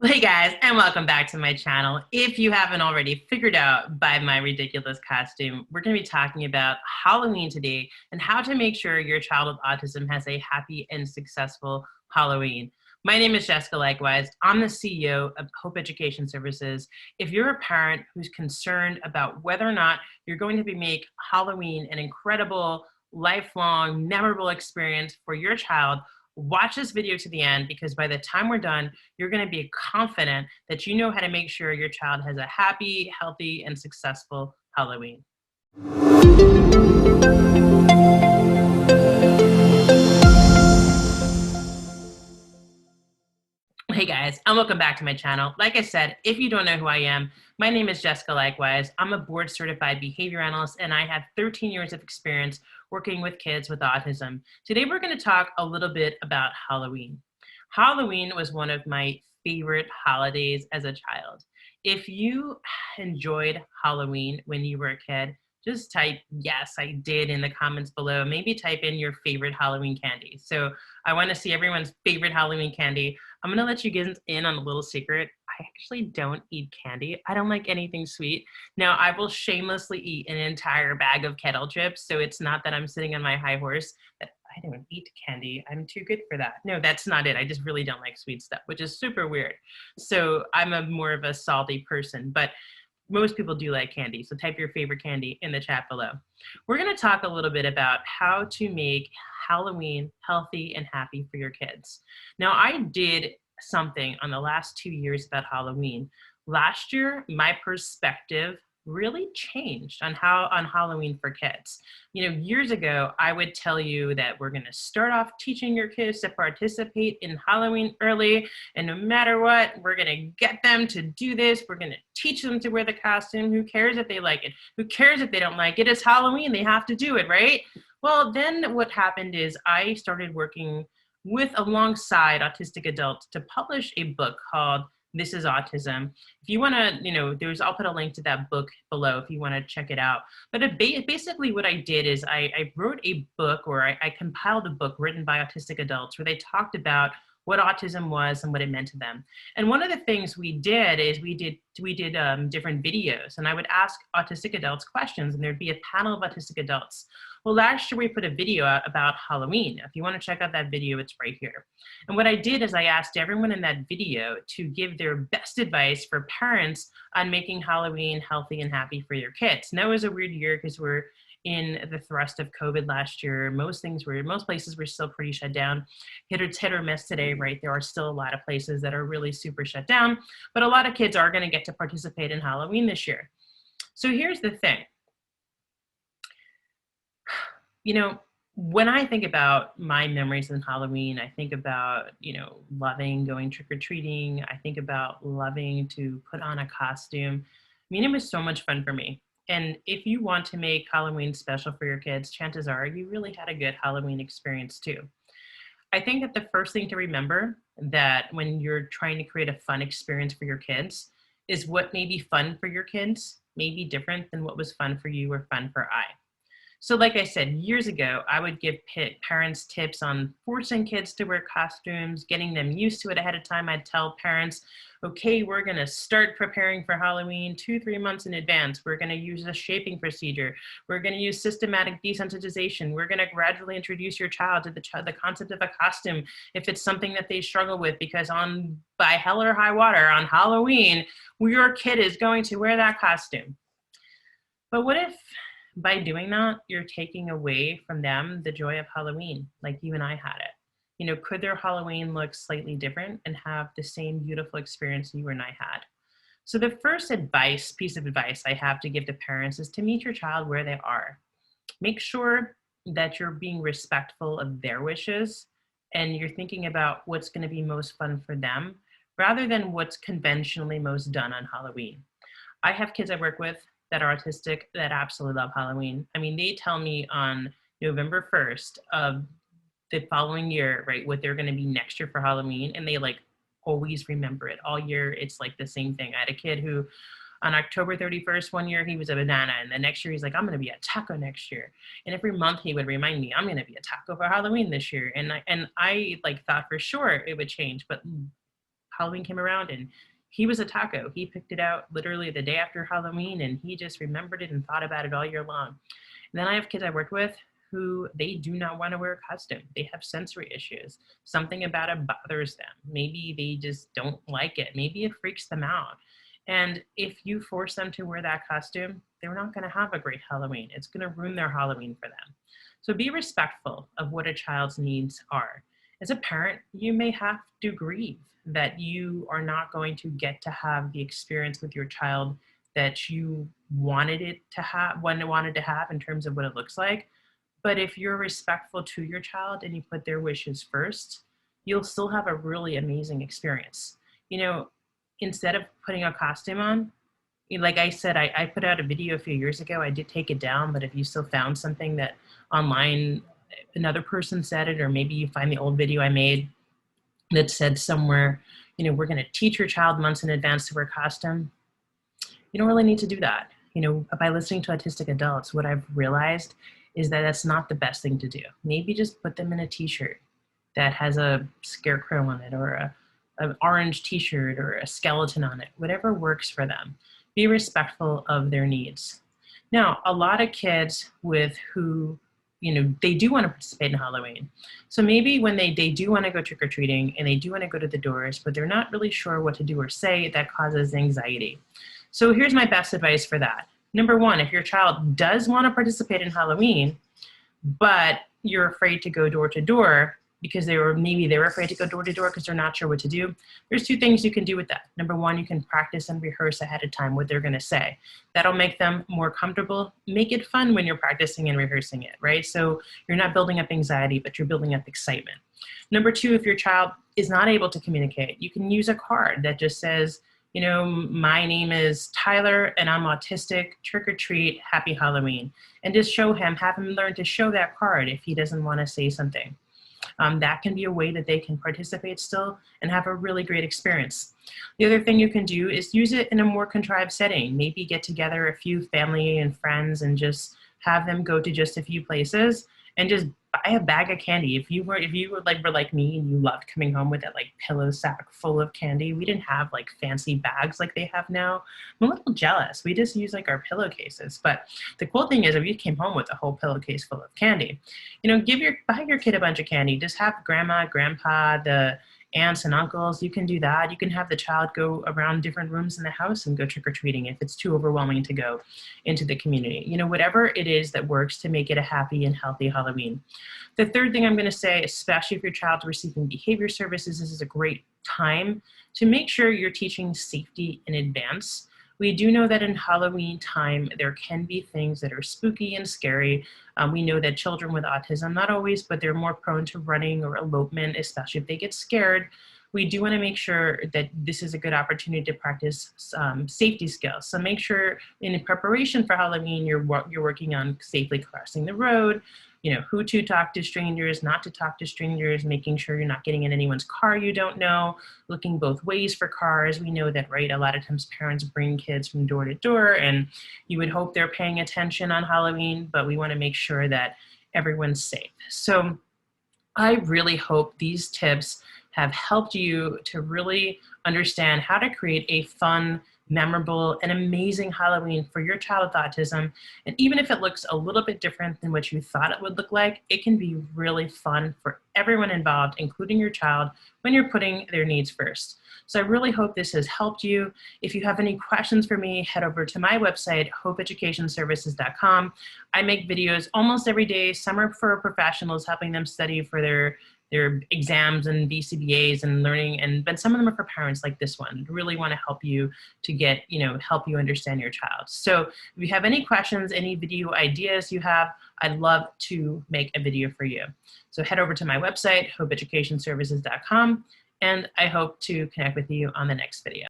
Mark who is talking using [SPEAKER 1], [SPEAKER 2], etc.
[SPEAKER 1] Hey guys, and welcome back to my channel. If you haven't already figured out by my ridiculous costume, we're going to be talking about Halloween today and how to make sure your child with autism has a happy and successful Halloween. My name is Jessica Leichtweisz. I'm the CEO of Hope Education Services. If you're a parent who's concerned about whether or not you're going to make Halloween an incredible, lifelong, memorable experience for your child, watch this video to the end, because by the time we're done, you're going to be confident that you know how to make sure your child has a happy, healthy, and successful Halloween. Hey guys, and welcome back to my channel. Like I said, if you don't know who I am, my name is Jessica Leichtweisz. I'm a board certified behavior analyst, and I have 13 years of experience working with kids with autism. Today we're going to talk a little bit about Halloween. Halloween was one of my favorite holidays as a child. If you enjoyed Halloween when you were a kid, just type yes, I did in the comments below. Maybe type in your favorite Halloween candy. So I want to see everyone's favorite Halloween candy. I'm gonna let you get in on a little secret. I actually don't eat candy. I don't like anything sweet. Now, I will shamelessly eat an entire bag of kettle chips, so it's not that I'm sitting on my high horse that I don't eat candy. I'm too good for that. No, that's not it. I just really don't like sweet stuff, which is super weird. So I'm more of a salty person, but most people do like candy. So type your favorite candy in the chat below. We're gonna talk a little bit about how to make Halloween healthy and happy for your kids. Now, I did something on the last 2 years about Halloween. Last year, my perspective really changed on Halloween for kids. You know, years ago, I would tell you that we're gonna start off teaching your kids to participate in Halloween early, and no matter what, we're gonna get them to do this. We're gonna teach them to wear the costume. Who cares if they like it? Who cares if they don't like it? It's Halloween, they have to do it, right? Well, then what happened is I started working alongside autistic adults to publish a book called This is Autism. If you want to, I'll put a link to that book below if you want to check it out. But basically what I did is I wrote a book, or I compiled a book written by autistic adults where they talked about what autism was and what it meant to them. And one of the things we did is we did different videos, and I would ask autistic adults questions, and there'd be a panel of autistic adults. Well, last year we put a video out about Halloween. If you want to check out that video, it's right here. And what I did is I asked everyone in that video to give their best advice for parents on making Halloween healthy and happy for your kids. And that was a weird year because we're in the thrust of COVID last year. Most places were still pretty shut down. It's hit or miss today, right? There are still a lot of places that are really super shut down, but a lot of kids are going to get to participate in Halloween this year. So here's the thing. You know, when I think about my memories in Halloween, I think about, loving going trick-or-treating. I think about loving to put on a costume. I mean, it was so much fun for me. And if you want to make Halloween special for your kids, chances are you really had a good Halloween experience too. I think that the first thing to remember that when you're trying to create a fun experience for your kids is what may be fun for your kids may be different than what was fun for you or fun for I. So like I said, years ago, I would give parents tips on forcing kids to wear costumes, getting them used to it ahead of time. I'd tell parents, okay, we're gonna start preparing for Halloween 2-3 months in advance. We're gonna use a shaping procedure. We're gonna use systematic desensitization. We're gonna gradually introduce your child to the concept of a costume if it's something that they struggle with, because by hell or high water, on Halloween, your kid is going to wear that costume. But what if by doing that, you're taking away from them the joy of Halloween, like you and I had it? Could their Halloween look slightly different and have the same beautiful experience you and I had? So the first piece of advice I have to give to parents is to meet your child where they are. Make sure that you're being respectful of their wishes and you're thinking about what's going to be most fun for them rather than what's conventionally most done on Halloween. I have kids I work with that are autistic that absolutely love Halloween. I mean, they tell me on November 1st of the following year, right, what they're gonna be next year for Halloween, and they like always remember it. All year, it's like the same thing. I had a kid who on October 31st, one year he was a banana, and the next year he's like, I'm gonna be a taco next year. And every month he would remind me, I'm gonna be a taco for Halloween this year. And I like thought for sure it would change, but Halloween came around and he was a taco. He picked it out literally the day after Halloween, and he just remembered it and thought about it all year long. And then I have kids I work with who they do not want to wear a costume. They have sensory issues. Something about it bothers them. Maybe they just don't like it. Maybe it freaks them out. And if you force them to wear that costume, they're not going to have a great Halloween. It's going to ruin their Halloween for them. So be respectful of what a child's needs are. As a parent, you may have to grieve that you are not going to get to have the experience with your child that you wanted to have in terms of what it looks like. But if you're respectful to your child and you put their wishes first, you'll still have a really amazing experience. You know, instead of putting a costume on, like I said, I put out a video a few years ago. I did take it down, but if you still found something that online, another person said it, or maybe you find the old video I made that said somewhere, you know, we're going to teach your child months in advance to wear a costume. You don't really need to do that. You know, by listening to autistic adults, what I've realized is that that's not the best thing to do. Maybe just put them in a t-shirt that has a scarecrow on it, or an orange t-shirt, or a skeleton on it, whatever works for them. Be respectful of their needs. Now, a lot of kids who, you know, they do want to participate in Halloween. So maybe when they do want to go trick-or-treating and they do want to go to the doors, but they're not really sure what to do or say, that causes anxiety. So here's my best advice for that. Number one, if your child does want to participate in Halloween, but you're afraid to go door to door because maybe they're afraid to go door to door because they're not sure what to do, there's two things you can do with that. Number one, you can practice and rehearse ahead of time what they're going to say. That'll make them more comfortable. Make it fun when you're practicing and rehearsing it, right? So you're not building up anxiety, but you're building up excitement. Number two, if your child is not able to communicate, you can use a card that just says, you know, my name is Tyler and I'm autistic, trick or treat, happy Halloween. And just have him learn to show that card if he doesn't want to say something. That can be a way that they can participate still and have a really great experience. The other thing you can do is use it in a more contrived setting. Maybe get together a few family and friends and just have them go to just a few places and just buy a bag of candy. If you were like me and you loved coming home with that like pillow sack full of candy, we didn't have like fancy bags like they have now. I'm a little jealous. We just use like our pillowcases. But the cool thing is if you came home with a whole pillowcase full of candy, you know, buy your kid a bunch of candy. Just have grandma, grandpa, the aunts and uncles. You can do that. You can have the child go around different rooms in the house and go trick-or-treating if it's too overwhelming to go into the community. You know, whatever it is that works to make it a happy and healthy Halloween. The third thing I'm going to say, especially if your child's receiving behavior services, this is a great time to make sure you're teaching safety in advance. We do know that in Halloween time, there can be things that are spooky and scary. We know that children with autism, not always, but they're more prone to running or elopement, especially if they get scared. We do want to make sure that this is a good opportunity to practice safety skills. So make sure in preparation for Halloween, you're working on safely crossing the road, you know, who to talk to strangers, not to talk to strangers, making sure you're not getting in anyone's car you don't know, looking both ways for cars. We know that, right, a lot of times parents bring kids from door to door and you would hope they're paying attention on Halloween, but we want to make sure that everyone's safe. So I really hope these tips have helped you to really understand how to create a fun, memorable, and amazing Halloween for your child with autism. And even if it looks a little bit different than what you thought it would look like, it can be really fun for everyone involved, including your child, when you're putting their needs first. So I really hope this has helped you. If you have any questions for me, head over to my website, hopeeducationservices.com. I make videos almost every day. Some are for professionals, helping them study for their exams and BCBAs and learning, but some of them are for parents like this one. I really want to help you to get, help you understand your child. So if you have any questions, any video ideas you have, I'd love to make a video for you. So head over to my website, hopeeducationservices.com, and I hope to connect with you on the next video.